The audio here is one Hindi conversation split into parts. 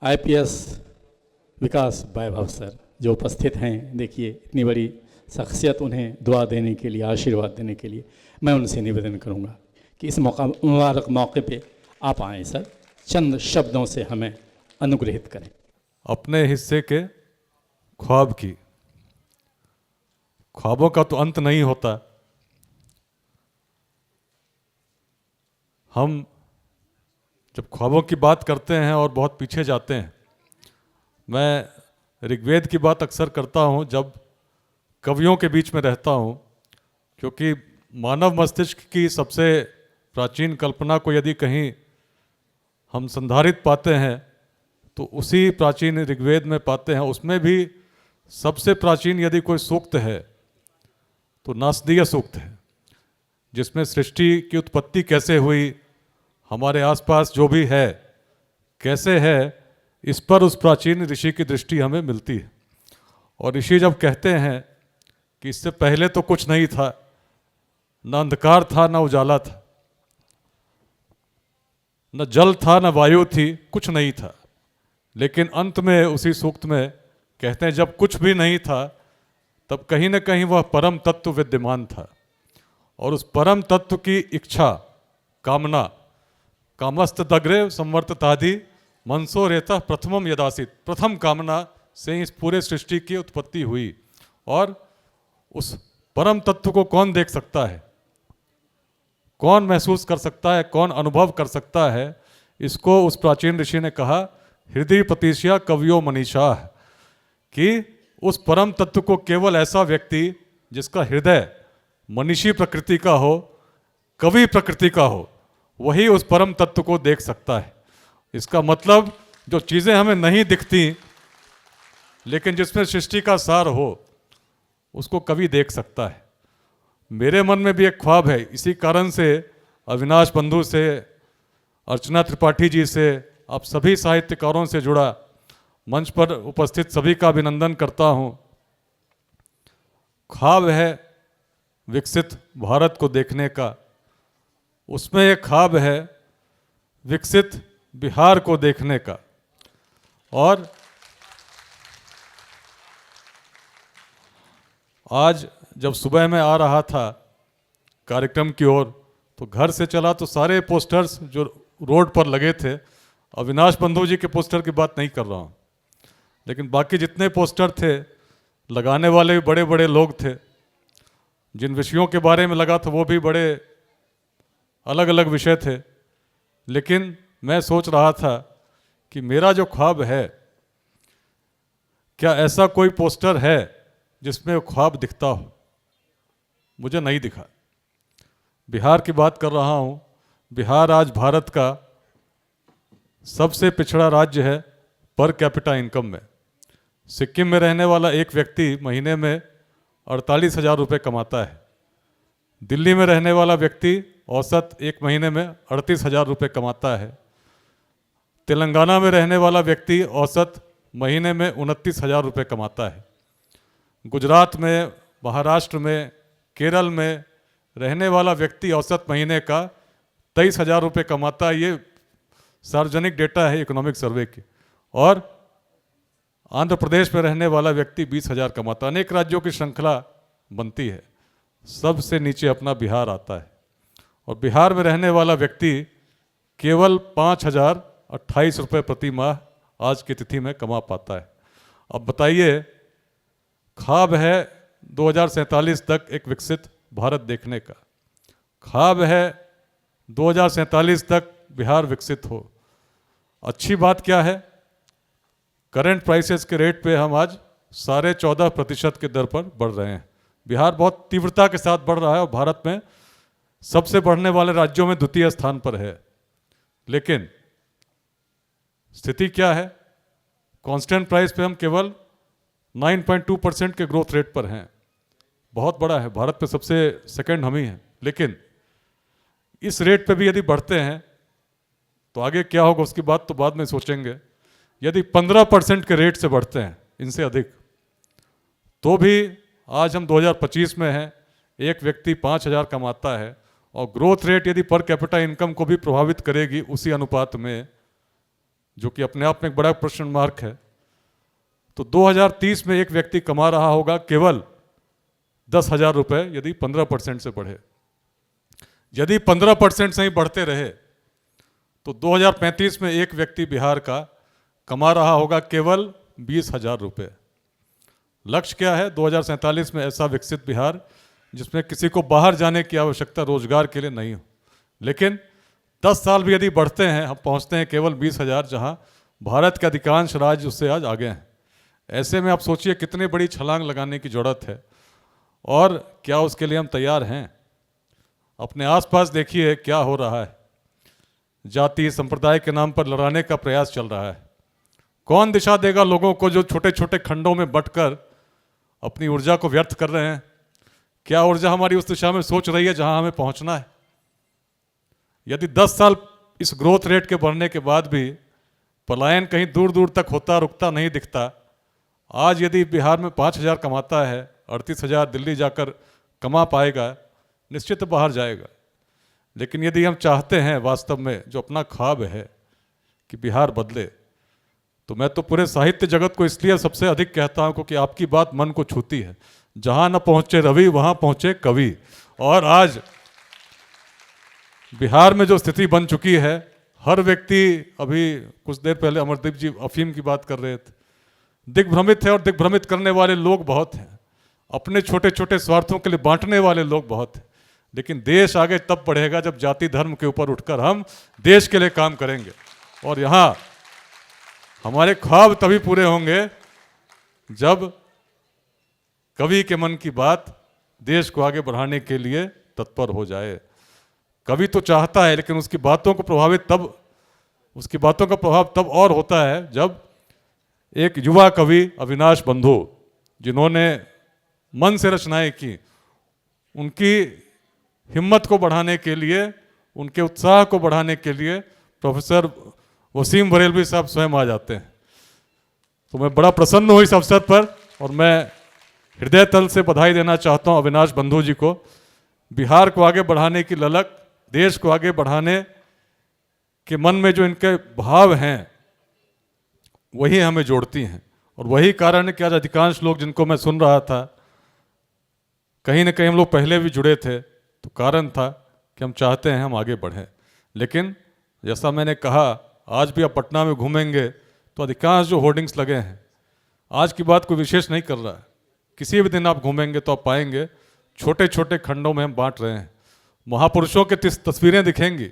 आईपीएस विकास वैभव सर जो उपस्थित हैं, देखिए इतनी बड़ी शख्सियत, उन्हें दुआ देने के लिए, आशीर्वाद देने के लिए मैं उनसे निवेदन करूंगा कि इस मुबारक मौके पे आप आएँ सर, चंद शब्दों से हमें अनुग्रहित करें। अपने हिस्से के ख्वाब की, ख्वाबों का तो अंत नहीं होता। हम जब ख्वाबों की बात करते हैं और बहुत पीछे जाते हैं, मैं ऋग्वेद की बात अक्सर करता हूँ जब कवियों के बीच में रहता हूँ, क्योंकि मानव मस्तिष्क की सबसे प्राचीन कल्पना को यदि कहीं हम संधारित पाते हैं तो उसी प्राचीन ऋग्वेद में पाते हैं। उसमें भी सबसे प्राचीन यदि कोई सूक्त है तो नासदीय सूक्त है, जिसमें सृष्टि की उत्पत्ति कैसे हुई, हमारे आसपास जो भी है कैसे है, इस पर उस प्राचीन ऋषि की दृष्टि हमें मिलती है। और ऋषि जब कहते हैं कि इससे पहले तो कुछ नहीं था, न अंधकार था न उजाला था, न जल था न वायु थी, कुछ नहीं था, लेकिन अंत में उसी सूक्त में कहते हैं जब कुछ भी नहीं था तब कहीं न कहीं वह परम तत्व विद्यमान था। और उस परम तत्व की इच्छा, कामना, कामस्तदग्रे संवर्ततादि मनसो रेता प्रथमम यदासित, प्रथम कामना से इस पूरे सृष्टि की उत्पत्ति हुई। और उस परम तत्व को कौन देख सकता है, कौन महसूस कर सकता है, कौन अनुभव कर सकता है, इसको उस प्राचीन ऋषि ने कहा हृदय प्रतिष्या कवियो मनीषा, कि उस परम तत्व को केवल ऐसा व्यक्ति जिसका हृदय मनीषी प्रकृति का हो, कवि प्रकृति का हो, वही उस परम तत्व को देख सकता है। इसका मतलब जो चीज़ें हमें नहीं दिखती लेकिन जिसमें सृष्टि का सार हो, उसको कवि देख सकता है। मेरे मन में भी एक ख्वाब है, इसी कारण से अविनाश बंधु से, अर्चना त्रिपाठी जी से, आप सभी साहित्यकारों से जुड़ा, मंच पर उपस्थित सभी का अभिनंदन करता हूँ। ख्वाब है विकसित भारत को देखने का, उसमें एक ख्वाब है विकसित बिहार को देखने का। और आज जब सुबह में आ रहा था कार्यक्रम की ओर, तो घर से चला तो सारे पोस्टर्स जो रोड पर लगे थे, अविनाश बंधु जी के पोस्टर की बात नहीं कर रहा हूँ, लेकिन बाकी जितने पोस्टर थे, लगाने वाले भी बड़े बड़े लोग थे, जिन विषयों के बारे में लगा था वो भी बड़े अलग अलग विषय थे। लेकिन मैं सोच रहा था कि मेरा जो ख्वाब है, क्या ऐसा कोई पोस्टर है जिसमें वो ख्वाब दिखता हो? मुझे नहीं दिखा। बिहार की बात कर रहा हूँ। बिहार आज भारत का सबसे पिछड़ा राज्य है पर कैपिटा इनकम में। सिक्किम में रहने वाला एक व्यक्ति महीने में 48,000 रुपये कमाता है। दिल्ली में रहने वाला व्यक्ति औसत एक महीने में 38,000 रुपये कमाता है। तेलंगाना में रहने वाला व्यक्ति औसत महीने में 29,000 रुपये कमाता है। गुजरात में, महाराष्ट्र में, केरल में रहने वाला व्यक्ति औसत महीने का 23,000 रुपये कमाता है। ये सार्वजनिक डेटा है इकोनॉमिक सर्वे की। और आंध्र प्रदेश में रहने वाला व्यक्ति 20,000 कमाता है। अनेक राज्यों की श्रृंखला बनती है, सबसे नीचे अपना बिहार आता है। और बिहार में रहने वाला व्यक्ति केवल 5,028 रुपये प्रति माह आज की तिथि में कमा पाता है। अब बताइए, ख्वाब है 2047 तक एक विकसित भारत देखने का, ख्वाब है 2047 तक बिहार विकसित हो। अच्छी बात क्या है, करंट प्राइसेस के रेट पे हम आज 14.5% के दर पर बढ़ रहे हैं। बिहार बहुत तीव्रता के साथ बढ़ रहा है और भारत में सबसे बढ़ने वाले राज्यों में द्वितीय स्थान पर है। लेकिन स्थिति क्या है, कांस्टेंट प्राइस पे हम केवल 9.2% के ग्रोथ रेट पर हैं। बहुत बड़ा है, भारत पे सबसे सेकंड हम ही हैं। लेकिन इस रेट पे भी यदि बढ़ते हैं तो आगे क्या होगा उसकी बात तो बाद में सोचेंगे। यदि 15% के रेट से बढ़ते हैं, इनसे अधिक, तो भी आज हम 2025 में हैं, एक व्यक्ति 5,000 कमाता है और ग्रोथ रेट यदि पर कैपिटा इनकम को भी प्रभावित करेगी उसी अनुपात में, जो कि अपने आप में एक बड़ा प्रश्न मार्क है, तो 2030 में एक व्यक्ति कमा रहा होगा केवल 10,000 रुपये यदि 15% से बढ़े। यदि 15% से ही बढ़ते रहे तो 2035 में एक व्यक्ति बिहार का कमा रहा होगा केवल 20,000 रुपये। लक्ष्य क्या है? 2047 में ऐसा विकसित बिहार जिसमें किसी को बाहर जाने की आवश्यकता रोजगार के लिए नहीं हो। लेकिन 10 साल भी यदि बढ़ते हैं, हम पहुंचते हैं केवल 20,000, जहां भारत के अधिकांश राज्य उससे आज आगे हैं। ऐसे में आप सोचिए कितनी बड़ी छलांग लगाने की जरूरत है, और क्या उसके लिए हम तैयार हैं? अपने आसपास देखिए क्या हो रहा है। जाति संप्रदाय के नाम पर लड़ाने का प्रयास चल रहा है। कौन दिशा देगा लोगों को जो छोटे छोटे खंडों में बंटकर अपनी ऊर्जा को व्यर्थ कर रहे हैं? क्या ऊर्जा हमारी उस दिशा में सोच रही है जहां हमें पहुंचना है? यदि 10 साल इस ग्रोथ रेट के बढ़ने के बाद भी पलायन कहीं दूर दूर तक होता रुकता नहीं दिखता, आज यदि बिहार में 5,000 कमाता है, 38,000 दिल्ली जाकर कमा पाएगा, निश्चित बाहर जाएगा। लेकिन यदि हम चाहते हैं वास्तव में जो अपना ख्वाब है कि बिहार बदले, तो मैं तो पूरे साहित्य जगत को इसलिए सबसे अधिक कहता हूं क्योंकि आपकी बात मन को छूती है। जहां न पहुंचे रवि वहां पहुंचे कवि। और आज बिहार में जो स्थिति बन चुकी है, हर व्यक्ति, अभी कुछ देर पहले अमरदीप जी अफीम की बात कर रहे थे, दिग्भ्रमित है, और दिग्भ्रमित करने वाले लोग बहुत हैं। अपने छोटे छोटे स्वार्थों के लिए बांटने वाले लोग बहुत हैं। लेकिन देश आगे तब बढ़ेगा जब जाति धर्म के ऊपर उठकर हम देश के लिए काम करेंगे। और यहाँ हमारे ख्वाब तभी पूरे होंगे जब कवि के मन की बात देश को आगे बढ़ाने के लिए तत्पर हो जाए। कवि तो चाहता है, लेकिन उसकी बातों को उसकी बातों का प्रभाव तब और होता है जब एक युवा कवि अविनाश बंधु, जिन्होंने मन से रचनाएं की, उनकी हिम्मत को बढ़ाने के लिए, उनके उत्साह को बढ़ाने के लिए प्रोफेसर वसीम बरेलवी साहब स्वयं आ जाते हैं। तो मैं बड़ा प्रसन्न हूँ इस अवसर पर, और मैं हृदय तल से बधाई देना चाहता हूँ अविनाश बंधु जी को। बिहार को आगे बढ़ाने की ललक, देश को आगे बढ़ाने के मन में जो इनके भाव हैं, वही हमें जोड़ती हैं। और वही कारण है कि आज अधिकांश लोग जिनको मैं सुन रहा था, कहीं ना कहीं हम लोग पहले भी जुड़े थे, तो कारण था कि हम चाहते हैं हम आगे बढ़ें। लेकिन जैसा मैंने कहा, आज भी आप पटना में घूमेंगे तो अधिकांश जो होर्डिंग्स लगे हैं, आज की बात कोई विशेष नहीं कर रहा है, किसी भी दिन आप घूमेंगे तो आप पाएंगे छोटे छोटे खंडों में हम बांट रहे हैं। महापुरुषों की तस्वीरें दिखेंगी,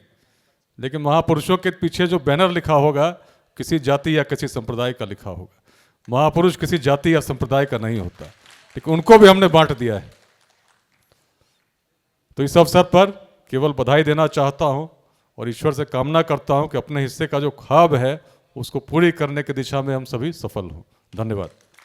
लेकिन महापुरुषों के पीछे जो बैनर लिखा होगा किसी जाति या किसी संप्रदाय का लिखा होगा। महापुरुष किसी जाति या संप्रदाय का नहीं होता, लेकिन उनको भी हमने बांट दिया है। तो इस अवसर पर केवल बधाई देना चाहता हूं और ईश्वर से कामना करता हूं कि अपने हिस्से का जो ख्वाब है उसको पूरी करने की दिशा में हम सभी सफल हों। धन्यवाद।